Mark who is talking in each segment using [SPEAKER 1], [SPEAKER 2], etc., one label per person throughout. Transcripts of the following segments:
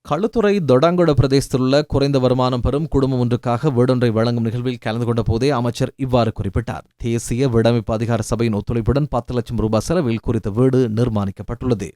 [SPEAKER 1] களுத்துறை தொடாங்குட பிரதேசத்தில் உள்ள குறைந்த வருமானம் பெறும் குடும்பம் ஒன்றுக்காக வீடொன்றை வழங்கும் நிகழ்வில் கலந்து கொண்ட போதே அமைச்சர் இவ்வாறு குறிப்பிட்டார். தேசிய வீடமைப்பு அதிகார சபையின் ஒத்துழைப்புடன் 10 லட்சம் ரூபாய் செலவில் குறித்த வீடு நிர்மாணிக்கப்பட்டுள்ளது.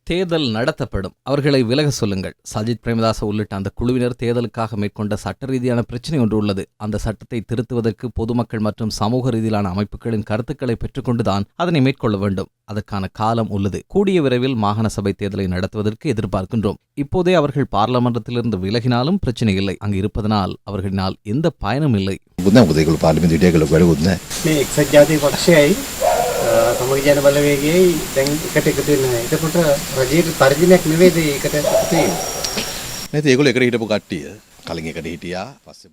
[SPEAKER 1] தேர்தல் நடத்தப்படும், அவர்களை விலக சொல்லுங்கள். சஜித் பிரேமதாச உள்ளிட்ட அந்த குழுவினர் தேர்தலுக்காக மேற்கொண்ட சட்ட ரீதியான பிரச்சினை ஒன்று உள்ளது. அந்த சட்டத்தை திருத்துவதற்கு பொதுமக்கள் மற்றும் சமூக ரீதியிலான அமைப்புகளின் கருத்துக்களை பெற்றுக்கொண்டுதான் அதனை மேற்கொள்ள வேண்டும். அதற்கான காலம் உள்ளது. கூடிய விரைவில் மாகாண சபை தேர்தலை நடத்துவதற்கு எதிர்பார்க்கின்றோம். இப்போதே அவர்கள் பார்லமெண்டத்திலிருந்து விலகினாலும் பிரச்சினை இல்லை. அங்கு இருப்பதனால் அவர்களினால் எந்த பயனும் இல்லை.
[SPEAKER 2] සමගිජන බලවේගයේ දැන් එකට එකතු වෙනවා. එතකොට රජයේ තර්ජනයක් නෙවෙයිද ඒකට එකතු වෙන්නේ?
[SPEAKER 3] නැති ඒගොල්ලෝ එකට හිටපු කට්ටිය කලින් එකට හිටියා පස්සේ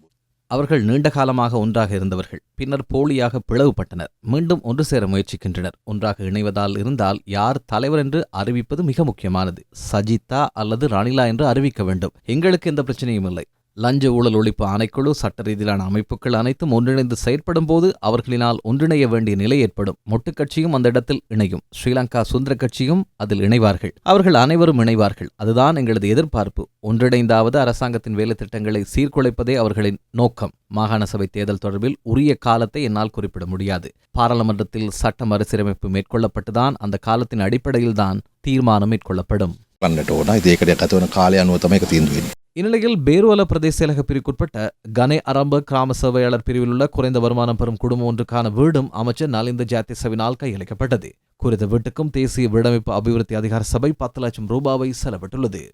[SPEAKER 1] அவர்கள் நீண்ட காலமாக ஒன்றாக இருந்தவர்கள். பின்னர் போலியாக பிளவுபட்டனர். மீண்டும் ஒன்று சேர முயற்சிக்கின்றனர். ஒன்றாக இணைவதால் இருந்தால் யார் தலைவர் என்று அறிவிப்பது மிக முக்கியமானது. சஜித்தா அல்லது ரணிலா என்று அறிவிக்க வேண்டும். எங்களுக்கு எந்த பிரச்சனையும் இல்லை. லஞ்ச ஊழல் ஒழிப்பு ஆணைக்குழு, சட்ட ரீதியிலான அமைப்புகள் அனைத்தும் ஒன்றிணைந்து செயற்படும் போது அவர்களினால் ஒன்றிணைய வேண்டிய நிலை ஏற்படும். மொட்டு கட்சியும் அந்த இடத்தில் இணையும். ஸ்ரீலங்கா சுதந்திர கட்சியும் அதில் இணைவார்கள். அவர்கள் அனைவரும் இணைவார்கள். அதுதான் எங்களது எதிர்பார்ப்பு. ஒன்றிணைந்தாவது அரசாங்கத்தின் வேலை திட்டங்களை சீர்குலைப்பதே அவர்களின் நோக்கம். மாகாண சபை தேர்தல் தொடர்பில் உரிய காலத்தை என்னால் குறிப்பிட முடியாது. பாராளுமன்றத்தில் சட்ட மறுசீரமைப்பு மேற்கொள்ளப்பட்டுதான் அந்த காலத்தின் அடிப்படையில்தான் தீர்மானம் மேற்கொள்ளப்படும். இந்நிலையில் பேருவல பிரதேச செயலக பிரிவுக்குட்பட்ட கனே அரம்ப கிராம சேவையாளர் பிரிவில் உள்ள குறைந்த வருமானம் பெறும் குடும்பம் ஒன்றுக்கான வீடும் அமைச்சர் நலிந்த ஜாத்திசவினால் கையளிக்கப்பட்டது. குறித்த வீட்டுக்கும் தேசிய வீடமைப்பு அபிவிருத்தி அதிகார சபை 10 லட்சம் ரூபாவை செலவிட்டுள்ளது.